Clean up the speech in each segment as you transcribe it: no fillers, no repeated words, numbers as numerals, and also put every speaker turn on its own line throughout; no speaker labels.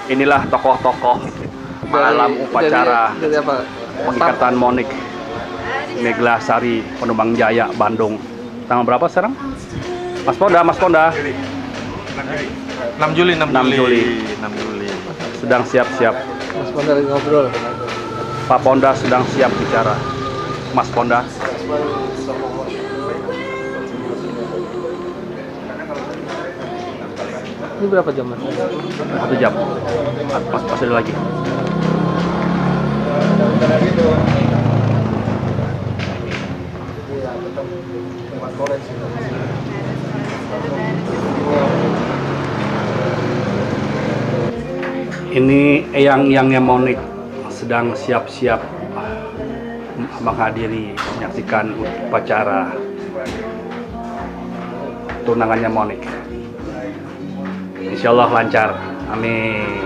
Inilah tokoh-tokoh malam upacara
dari apa?
pengikatan Monik Meglasari Penumbang Jaya Bandung. Tanggal berapa sekarang? Mas Ponda, Mas Ponda.
6 Juli.
6 Juli. Sedang siap-siap.
Mas Ponda lagi ngobrol.
Pak Ponda sedang siap bicara. Mas Ponda.
Ini berapa jam mas?
1 jam. Mas ada lagi. Ini eyang-eyangnya Monik sedang siap-siap menghadiri menyaksikan upacara tunangannya Monik. Insya Allah lancar, amin.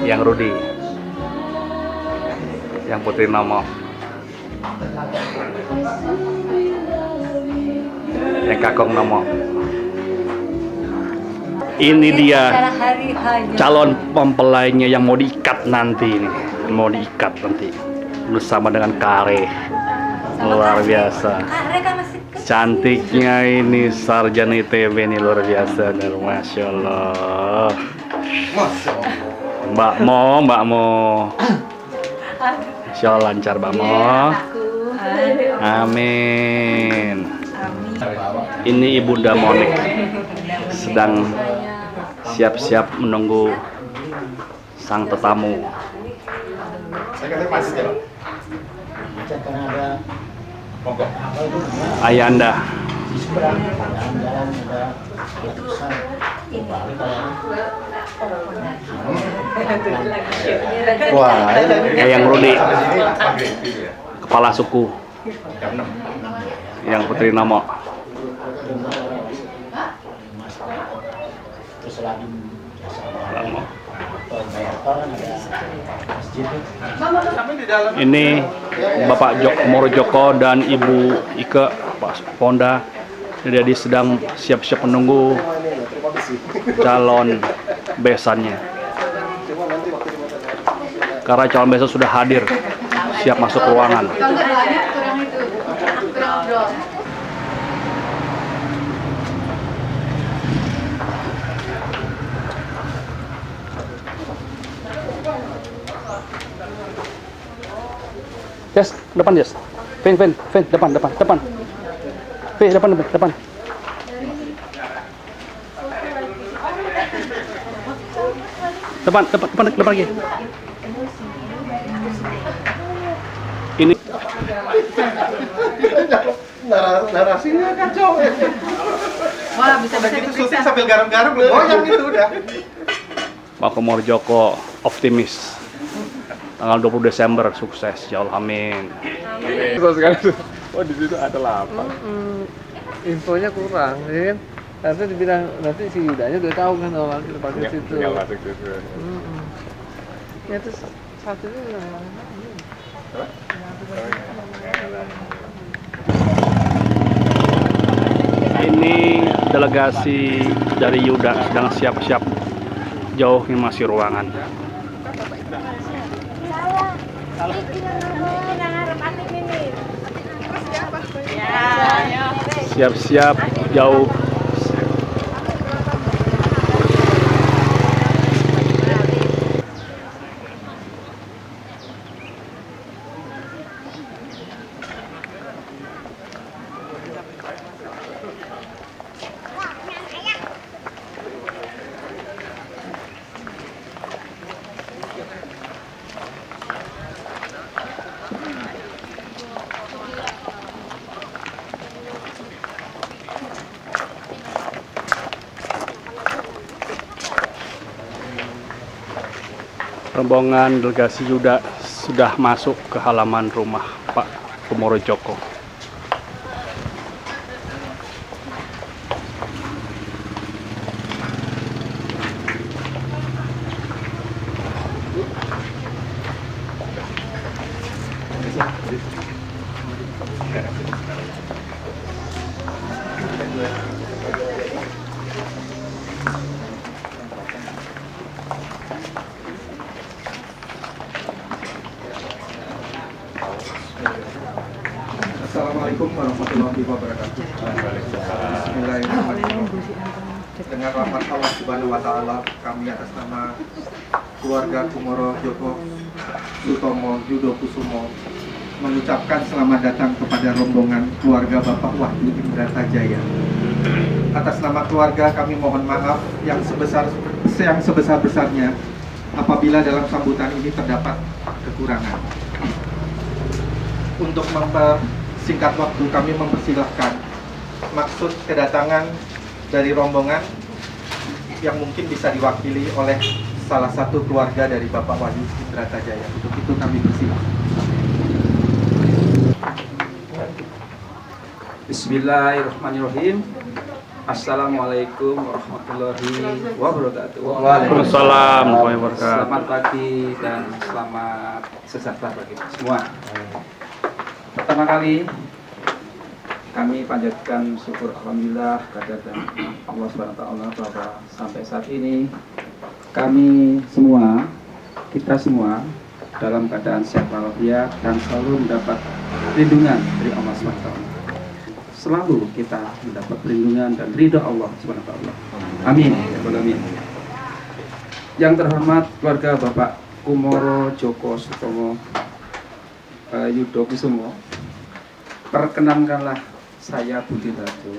Yang Rudi, yang Putri Nomo, yang Kakong Nomo. Ini dia calon mempelainya yang mau diikat nanti nih, bersama dengan Kare. Luar biasa. Cantiknya ini sarjana ITB ini luar biasa, masya Allah. Mbak Mo, insya Allah lancar Mbak Mo. Amin. Ini Ibunda Monik sedang siap-siap menunggu sang tetamu. Ayanda.
Wah,
Yang Rudi, kepala suku. Yang Putri Nomo. Ini Bapak Morojoko dan Ibu Ike, Pak Ponda. Jadi sedang siap-siap menunggu calon besannya. Karena calon besan sudah hadir, siap masuk ruangan. Yes, depan Yes. Vin, depan. Vin, depan. Depan lagi. Ini
narasinya kacau ya.
Wah, bisa
Begitu syuting sambil garam-garam goyang itu udah.
Pak Morojoko optimis. Tanggal 20 Desember sukses, ya Allah, amin.
Terus sekali. Oh di situ ada lapak. Infonya kurang, ya kan? Nanti dibilang nanti si Yudanya udah tahu kan awal kita pakai situ.
Ya masuk situ.
Ya terus satunya udah
Ini delegasi dari Yuda sedang siap-siap, jauhnya masih ruangan. Siap-siap jauh. Rombongan delegasi Yuda sudah masuk ke halaman rumah Pak Morojoko.
Assalamualaikum warahmatullahi wabarakatuh. Bismillahirrahmanirrahim. Dengan rahmat Allah Subhanahu wa taala, kami atas nama keluarga Kumoro Joko Sutomo Yudo Kusumo mengucapkan selamat datang kepada rombongan keluarga Bapak Wahyu Indrata Jaya. Atas nama keluarga kami mohon maaf yang sebesar-besarnya apabila dalam sambutan ini terdapat kekurangan. Untuk mempersingkat waktu, kami mempersilahkan maksud kedatangan dari rombongan yang mungkin bisa diwakili oleh salah satu keluarga dari Bapak Wahyu Indrata Jaya. Untuk itu kami persilahkan.
Bismillahirrahmanirrahim. Assalamualaikum warahmatullahi wabarakatuh.
Waalaikumsalam warahmatullahi wabarakatuh.
Selamat pagi dan selamat sejahtera bagi kita semua. Pertama kali kami panjatkan syukur alhamdulillah kehadiran Allah Subhanahu wa taala bahwa sampai saat ini kami semua, kita semua dalam keadaan sehat walafiat dan selalu mendapat perlindungan dari Allah Subhanahu wa taala. Selalu kita mendapat perlindungan dan ridha Allah Subhanahu wa taala. Amin ya rabbal alamin. Yang terhormat keluarga Bapak Kumoro Joko Sutomo Yudo Kusumo, perkenankanlah saya Budi Rajo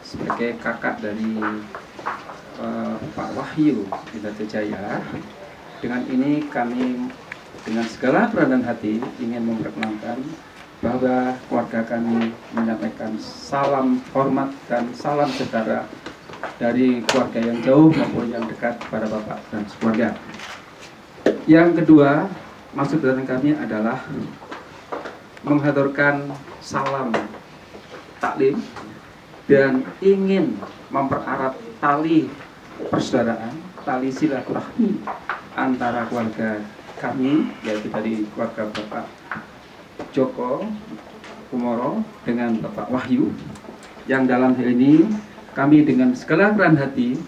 sebagai kakak dari Pak Wahyu Indrata Jaya. Dengan ini kami dengan segala peranan hati ingin memperkenalkan bahwa keluarga kami menyampaikan salam hormat dan salam saudara dari keluarga yang jauh maupun yang dekat kepada Bapak dan keluarga. Yang kedua, maksud dari kami adalah menghaturkan salam taklim dan ingin mempererat tali persaudaraan, tali silaturahmi antara keluarga kami, yaitu dari keluarga Bapak Joko Kumoro dengan Bapak Wahyu, yang dalam hal ini kami dengan segala kerendahan hati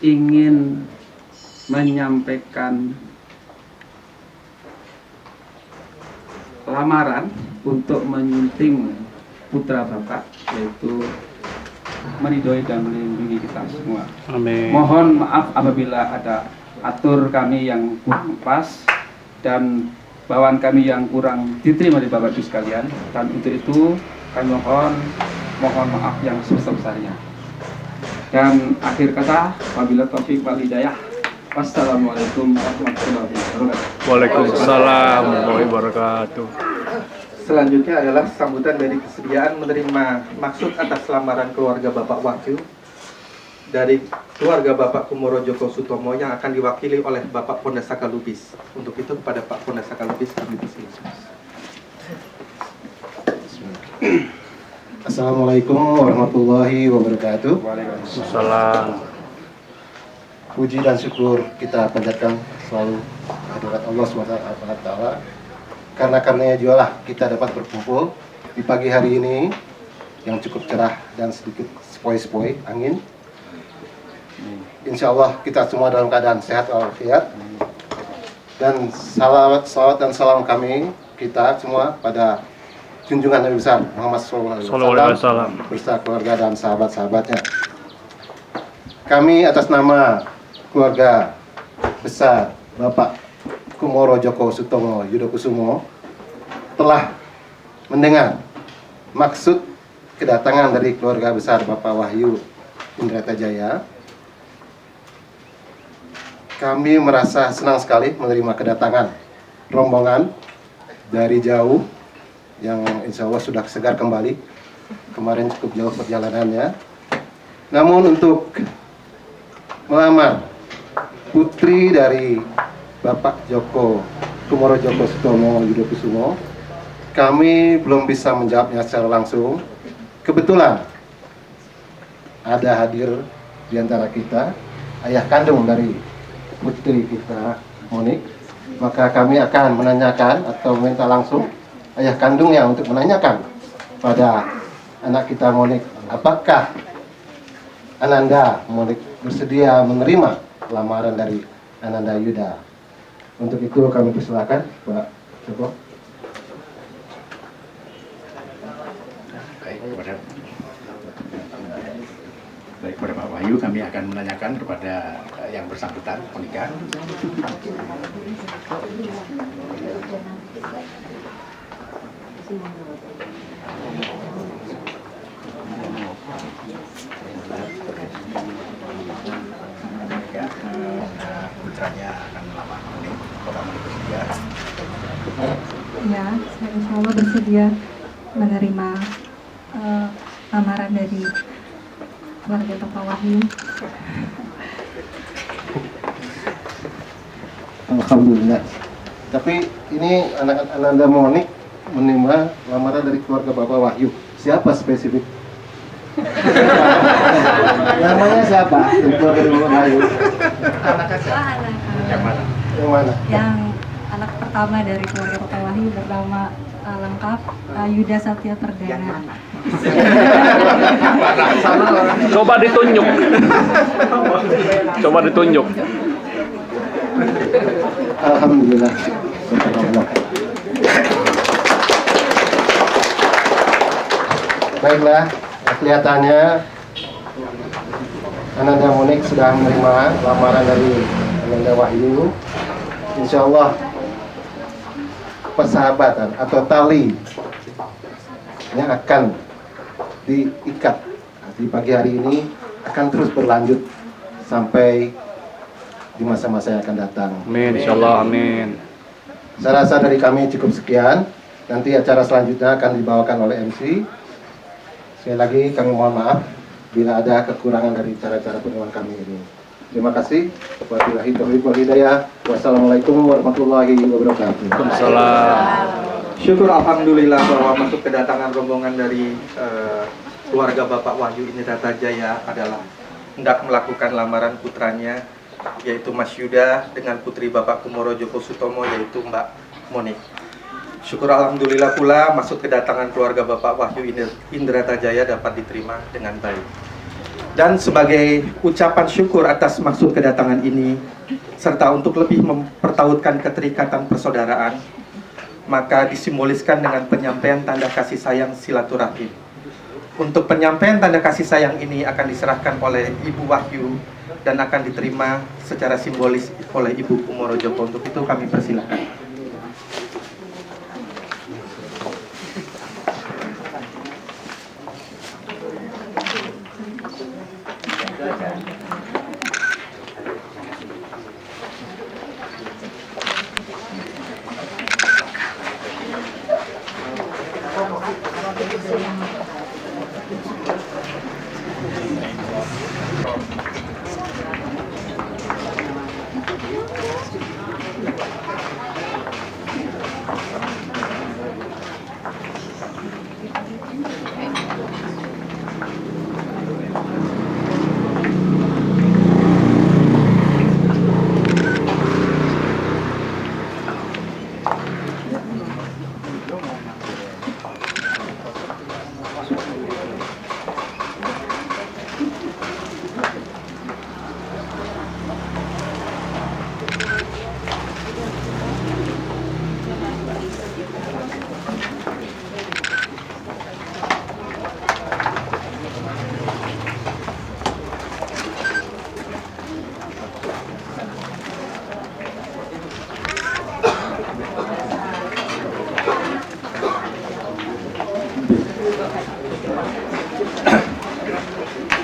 ingin menyampaikan lamaran untuk menyunting putra Bapak, yaitu meridhoi dan melindungi kita semua.
Amin.
Mohon maaf apabila ada atur kami yang kurang pas dan bawaan kami yang kurang diterima dari Bapak Ibu sekalian, dan untuk itu kami mohon maaf yang sebesar-besarnya. Dan akhir kata, wabillahi taufiq wal hidayah. Wassalamualaikum warahmatullahi wabarakatuh.
Waalaikumsalam warahmatullahi wabarakatuh.
Selanjutnya adalah sambutan dari kesediaan menerima maksud atas lamaran keluarga Bapak Wahyu dari keluarga Bapak Kumoro Joko Sutomo yang akan diwakili oleh Bapak Pondasaka Lubis. Untuk itu kepada Pak Pondasaka Lubis kami persilakan.
Assalamualaikum warahmatullahi wabarakatuh.
Waalaikumsalam.
Puji dan syukur kita panjatkan selalu kehadirat Allah SWT. Karena karenanya juga lah kita dapat berkumpul di pagi hari ini yang cukup cerah dan sedikit sepoi-sepoi angin. Insya Allah kita semua dalam keadaan sehat walafiat. Dan salawat dan salam kami kita semua pada junjungan Nabi besar Muhammad SAW beserta keluarga dan sahabat-sahabatnya. Kami atas nama keluarga besar Bapak Kumoro Joko Sutomo Yudo Kusumo telah mendengar maksud kedatangan dari keluarga besar Bapak Wahyu Indrata Jaya. Kami merasa senang sekali menerima kedatangan rombongan dari jauh yang insya Allah sudah segar kembali. Kemarin cukup jauh perjalanannya. Namun untuk melamar putri dari Bapak Joko Kumoro Joko Sutomo Yudo Kusumo, kami belum bisa menjawabnya secara langsung. Kebetulan ada hadir di antara kita ayah kandung dari putri kita Monik, maka kami akan menanyakan atau meminta langsung ayah kandungnya untuk menanyakan pada anak kita Monik, apakah Ananda Monik bersedia menerima lamaran dari Ananda Yuda. Untuk itu kami persilakan Pak Joko.
Baik, kepada Pak Wahyu kami akan menanyakan kepada yang bersangkutan Monika. Putranya akan melamar Monik, Bapak Monik bersedia.
Ya, saya insya Allah bersedia menerima lamaran dari keluarga Bapak Wahyu.
Alhamdulillah. Tapi ini anak Ananda Monik menerima lamaran dari keluarga Bapak Wahyu. Siapa spesifik? Namanya siapa? Dari keluarga Bapak Wahyu.
Yang mana?
Yang mana?
Yang anak pertama dari keluarga Bapak Wahyu bernama lengkap Yuda Satya Perdana.
Coba ditunjuk. Coba ditunjuk.
Alhamdulillah. Baiklah, kelihatannya Ananda Monik sudah menerima lamaran dari Ananda Wahyu. Insya Allah persahabatan atau tali yang akan diikat di pagi hari ini akan terus berlanjut sampai di masa-masa yang akan datang.
Amin, insyaallah, amin.
Saya rasa dari kami cukup sekian. Nanti acara selanjutnya akan dibawakan oleh MC. Sekali lagi kami mohon maaf bila ada kekurangan dari cara-cara pertemuan kami ini. Terima kasih. Wabillahi taufiq wal hidayah. Wassalamualaikum warahmatullahi wabarakatuh.
Waalaikumsalam.
Syukur alhamdulillah bahwa masuk kedatangan rombongan dari keluarga Bapak Wahyu Indrata Jaya adalah hendak melakukan lamaran putranya, yaitu Mas Yuda dengan putri Bapak Kumoro Joko Sutomo, yaitu Mbak Monik. Syukur alhamdulillah pula masuk kedatangan keluarga Bapak Wahyu Indrata Jaya dapat diterima dengan baik. Dan sebagai ucapan syukur atas maksud kedatangan ini, serta untuk lebih mempertautkan keterikatan persaudaraan, maka disimboliskan dengan penyampaian tanda kasih sayang silaturahim. Untuk penyampaian tanda kasih sayang ini akan diserahkan oleh Ibu Wahyu dan akan diterima secara simbolis oleh Ibu Kumoro Joko. Untuk itu kami persilahkan.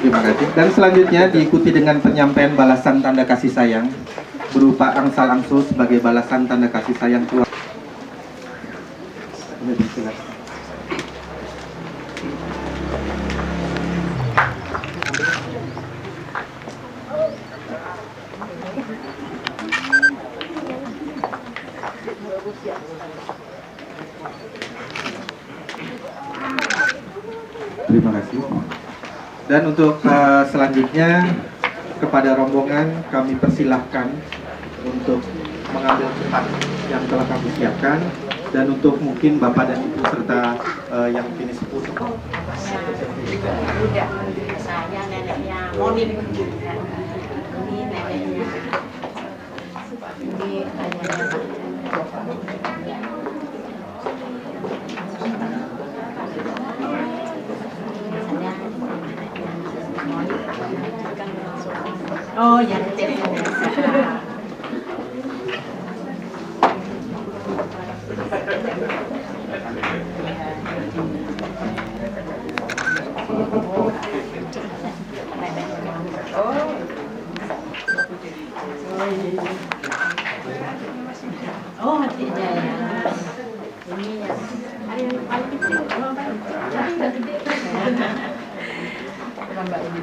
Terima kasih. Dan selanjutnya diikuti dengan penyampaian balasan tanda kasih sayang berupa angsal-angsul sebagai balasan tanda kasih sayang keluarga. Terima kasih. Dan untuk selanjutnya kepada rombongan kami persilahkan untuk mengambil tempat yang telah kami siapkan, dan untuk mungkin Bapak dan Ibu serta yang kini sepuh.
Udah, saya neneknya
Monik. Ini neneknya. Ini oh ya, oh, hatinya ya. Ini ya. Ada yang paling kecil, tapi nggak gede kan? Mbak ini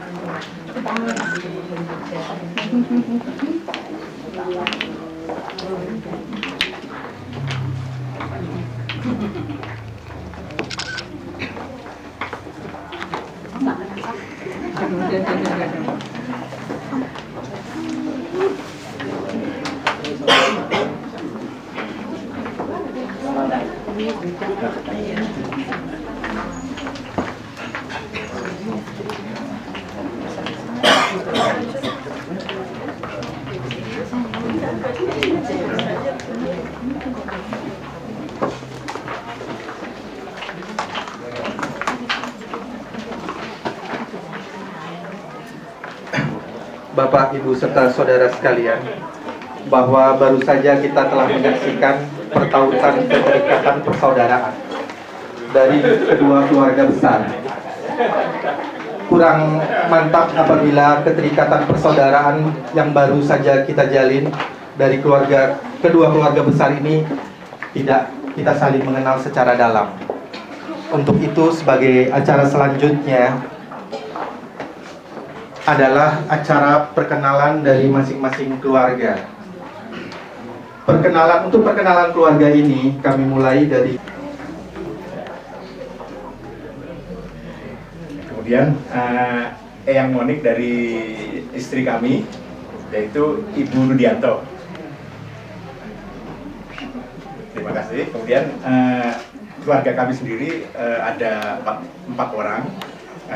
Bapak, Ibu, serta saudara sekalian, bahwa baru saja kita telah menyaksikan pertautan keterikatan persaudaraan dari kedua keluarga besar. Kurang mantap apabila keterikatan persaudaraan yang baru saja kita jalin dari kedua keluarga besar ini tidak kita saling mengenal secara dalam. Untuk itu, sebagai acara selanjutnya adalah acara perkenalan dari masing-masing keluarga. Untuk perkenalan keluarga ini kami mulai dari
kemudian Eyang Monik dari istri kami, yaitu Ibu Rudianto. Terima kasih. Kemudian keluarga kami sendiri ada empat orang.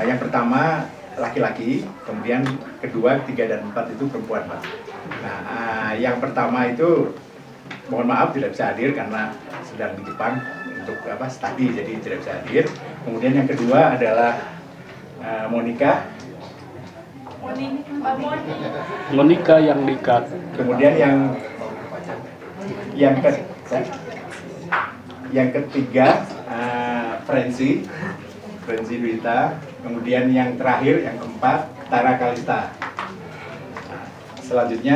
Yang pertama laki-laki, kemudian kedua, ketiga, dan empat itu perempuan, Pak. Nah, yang pertama itu mohon maaf tidak bisa hadir karena sedang di Jepang untuk studi, jadi tidak bisa hadir. Kemudian yang kedua adalah Monika.
Monika yang dikat.
Kemudian yang ketiga Frenzy Duita. Kemudian yang terakhir, yang keempat, Tara Kalista. Selanjutnya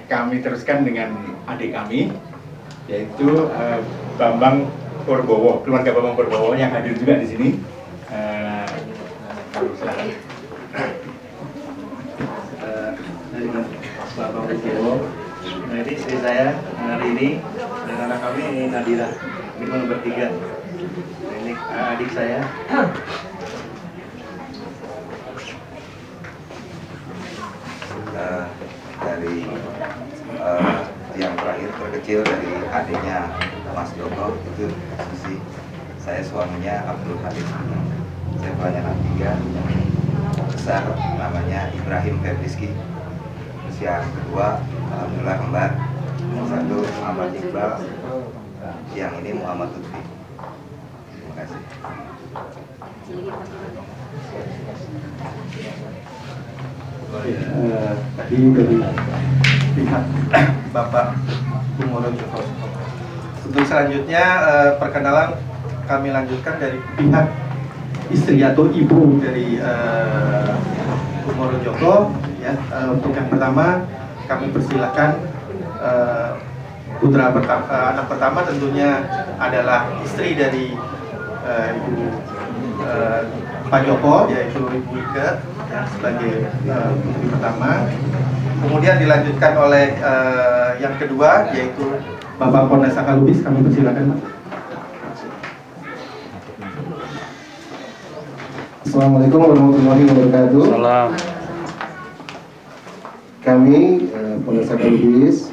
kami teruskan dengan adik kami, yaitu Bambang Purbowo, keluarga Bambang Purbowo yang hadir juga di sini. Silakan.
Dari Bambang Purbowo. Nah, ini istri saya hari ini dan anak kami Nadira. Ini nomor 3. Nah, ini adik saya.
Dari yang terakhir terkecil dari adiknya Mas Joko itu Susi. Saya suaminya Abdul Halim. Saya punya anak 3, yang besar namanya Ibrahim Febriski. Terus yang kedua alhamdulillah kembar, yang satu Muhammad Iqbal, yang ini Muhammad Lutfi. Terima kasih.
Tadi dari pihak Bapak Kumoro Joko. Untuk selanjutnya perkenalan kami lanjutkan dari pihak istri atau ibu dari Kumoro Joko. Ya, untuk yang pertama kami persilakan anak pertama tentunya adalah istri dari Ibu Pak Joko, yaitu Ibu Ike ya, sebagai putri pertama. Kemudian dilanjutkan oleh yang kedua, yaitu Bapak Pondasa Kalubis. Kami persilakan, Pak.
Assalamualaikum warahmatullahi wabarakatuh.
Salam.
Kami Pondasa Kalubis,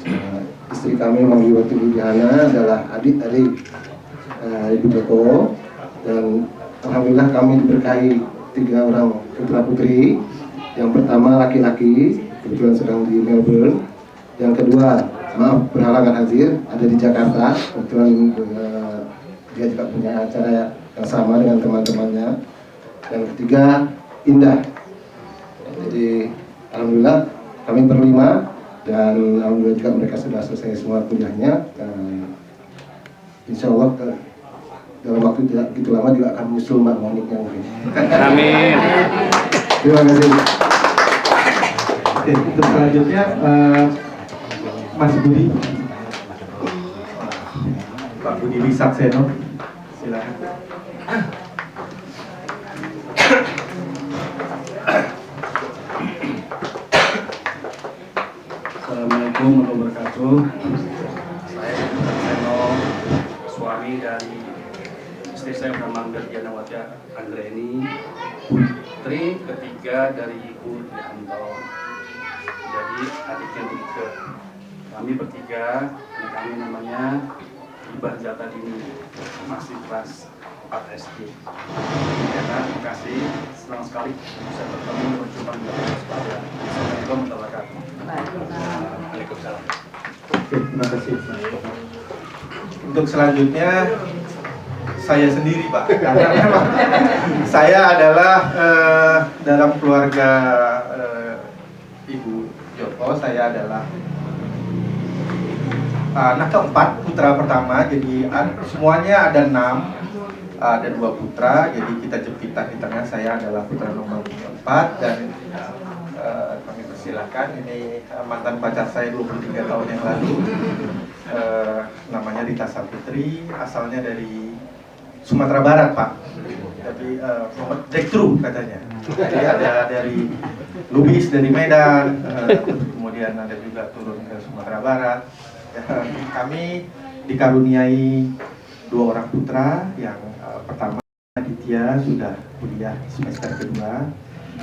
istri kami Manggiwati Widiana adalah adik-adik Ibu Joko, dan alhamdulillah kami diberkahi 3 orang putra putri, Yang pertama laki-laki, kebetulan sedang di Melbourne. Yang kedua, maaf berhalangan hadir, ada di Jakarta. Kebetulan dia juga punya acara yang sama dengan teman-temannya. Yang ketiga, Indah. Jadi alhamdulillah kami berlima, dan alhamdulillah juga mereka sudah selesai semua kuliahnya. Insya Allah dalam waktu tidak begitu lama juga akan menyusul Mbak Monik yang mungkin.
Amin.
Terima kasih.
Oke, untuk selanjutnya Mas Budi, Pak Budi Wisakseno, silakan.
Assalamualaikum warahmatullahi wabarakatuh. Saya Seno, suami dari istri saya bernama Gerdianawati Anggreni, putri ketiga dari Ibu Trianto. Jadi adiknya Dike. Kami bertiga, anak kami namanya Ibah Jata Dini, masih kelas 4 SD. Terima kasih, senang sekali bisa bertemu berjumpa dengan sekalian. Assalamualaikum warahmatullahi wabarakatuh. Waalaikumsalam.
Oke, terima kasih. Untuk selanjutnya saya sendiri, Pak. Karena memang saya adalah dalam keluarga Ibu Joko, saya adalah anak keempat, putra pertama. Jadi semuanya ada 6, ada 2 putra. Jadi kita jepitan di tengah. Saya adalah putra nomor 4 dan kami persilahkan. Ini mantan pacar saya 23 tahun yang lalu. Namanya Rita Saputri, asalnya dari Sumatera Barat, Pak. Tapi breakthrough katanya. Jadi ada dari Lubis, dari Medan, kemudian ada juga turun ke Sumatera Barat. Kami dikaruniai 2 orang putra. Yang pertama Aditya sudah kuliah semester kedua,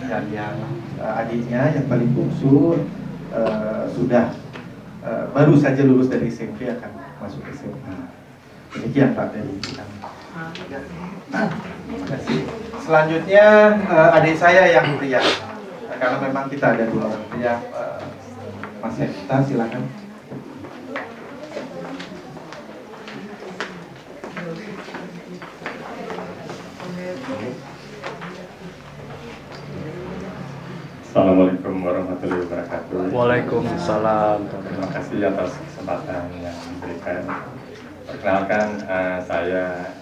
dan yang adiknya yang paling bungsu sudah baru saja lulus dari SMP, akan masuk SMA. Demikian Pak dari kami. Terima kasih. Selanjutnya adik saya yang pria, karena memang kita ada 2 orang pria. Mas Evita, silakan.
Assalamualaikum warahmatullahi wabarakatuh.
Waalaikumsalam.
Terima kasih atas kesempatan yang diberikan. Perkenalkan, saya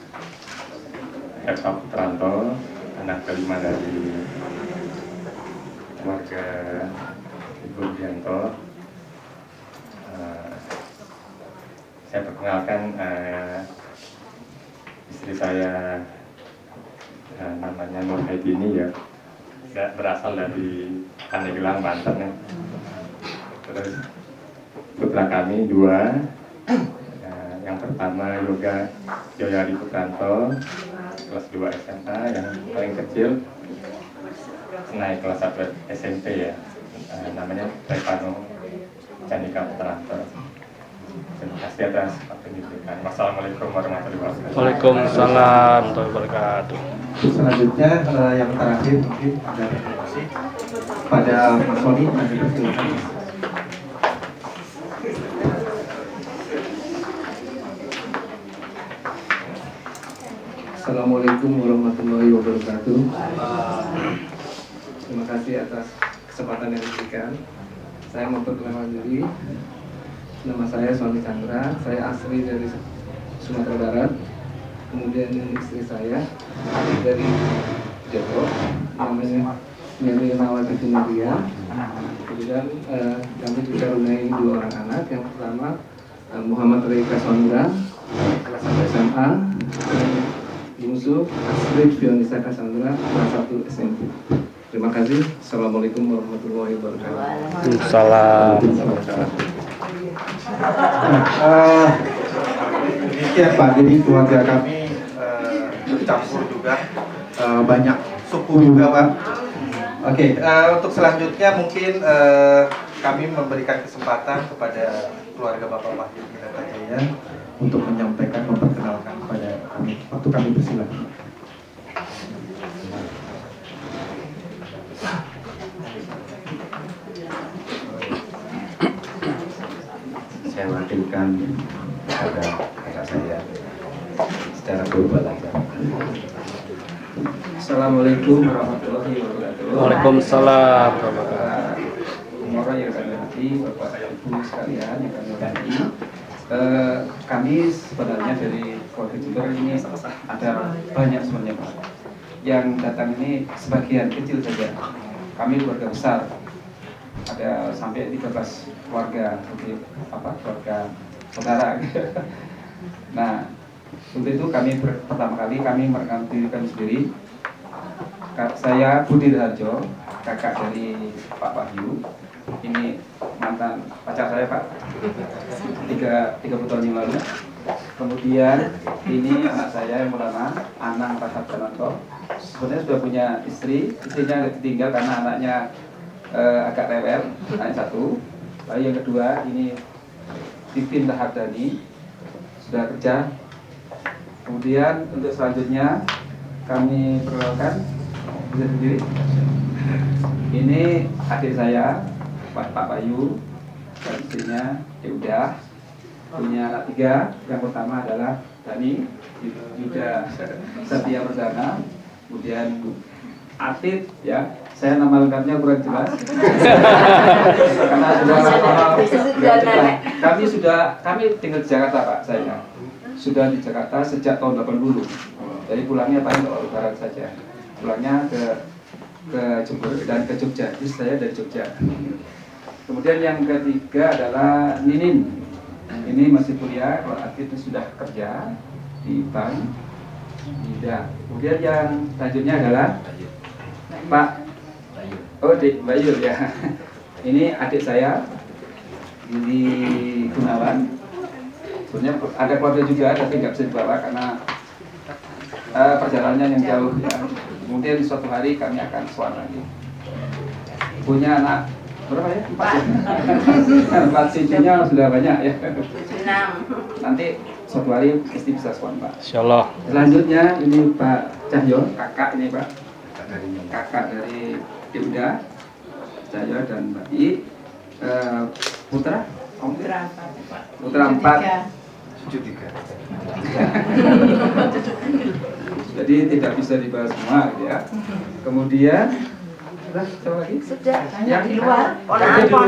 Eva Putranto, anak kelima dari keluarga Ibu Dianto. Saya perkenalkan istri saya, namanya Nur Haidini, ya, berasal dari Pandeglang, Banten, ya. Terus putra kami 2. Yang pertama Yoga Yoyadi Putranto, kelas 2 SMA. Yang paling kecil naik kelas 1 SMP, ya, namanya Revano Candika Putranto. Terima kasih atas waktu yang diberikan. Wassalamualaikum warahmatullahi wabarakatuh.
Waalaikumsalam warahmatullahi wabarakatuh.
Selanjutnya yang terakhir mungkin ada informasi pada Mas Sony, nanti persilakan.
Assalamualaikum warahmatullahi wabarakatuh. Terima kasih atas kesempatan yang diberikan. Saya memperkenalkan diri. Nama saya Sony Chandra. Saya asli dari Sumatera Barat. Kemudian istri saya dari Joko, namanya Meli Nawati Tumaria. Kemudian kami dikaruniai 2 orang anak. Yang pertama Muhammad Reika Sondra, kelas 1 SMA. Bungsu Astrid Fionisa Cassandra, kelas 1 SMP. Terima kasih. Assalamualaikum warahmatullahi wabarakatuh.
Waalaikumsalam.
Demikian Pak, jadi keluarga kami bercampur juga, banyak suku juga Pak. Oke, untuk selanjutnya mungkin kami memberikan kesempatan kepada keluarga Bapak Wahyu Jaya untuk menyampaikan, memperkenalkan kepada kami. Waktu kami persilakan.
saya wakilkan kepada kakak saya secara global aja.
Assalamualaikum warahmatullahi wabarakatuh.
Waalaikumsalam.
Umroh yang kami hormati, Bapak Ibu sekalian yang kami hormati. Kami sebenarnya dari keluarga Jember ini ada banyak sebenarnya Pak. Yang datang ini sebagian kecil saja. Kami keluarga besar. Ada sampai 13 keluarga, keluarga saudara. Nah, untuk itu kami pertama kali kami merekam dirikan sendiri. Saya Budi Raharjo, kakak dari Pak Wahyu. Ini mantan pacar saya Pak, 30 tahun yang lalu. Kemudian ini anak saya yang pertama, Anang Rahab Jananto. Sebenarnya sudah punya istri, istrinya ditinggal karena anaknya agak rewel, anak satu. Lalu yang kedua ini Titin Rahardani, sudah kerja. Kemudian untuk selanjutnya kami perkenalkan bisa sendiri. Ini adik saya, Pak Bayu, dan istrinya Yuda. Punya anak 3, yang pertama adalah Dani, Yuda Satya Perdana. Kemudian Atit, ya, saya nama lengkapnya kurang jelas. Karena kami tinggal di Jakarta Pak, saya sudah di Jakarta sejak tahun 80. Jadi pulangnya paling ke Lebaran saja. Pulangnya ke Jember dan ke Jogja. Jadi saya dari Jogja. Kemudian yang ketiga adalah Ninin. Ini masih kuliah, kalau Atit itu sudah kerja di bank. Tidak. Kemudian yang selanjutnya adalah Pak Bayu ya. Ini adik saya, Lili Gunawan. Sebenarnya ada keluarga juga, tapi nggak bisa dibawa karena perjalanannya yang jauh ya. Kemudian suatu hari kami akan sowan lagi. Punya anak berapa ya? 4 ya? 4 cucunya sudah banyak ya.
6.
Nanti suatu hari pasti bisa sowan Pak.
Insyaallah.
Selanjutnya ini Pak Cahyo, kakak ini Pak. Kakak dari Yuda, Cahyo dan Mbak I. Putra 4. Cucu 3. Jadi tidak bisa dibahas semua gitu ya. Kemudian, coba lagi.
Sudah,
yang
di luar.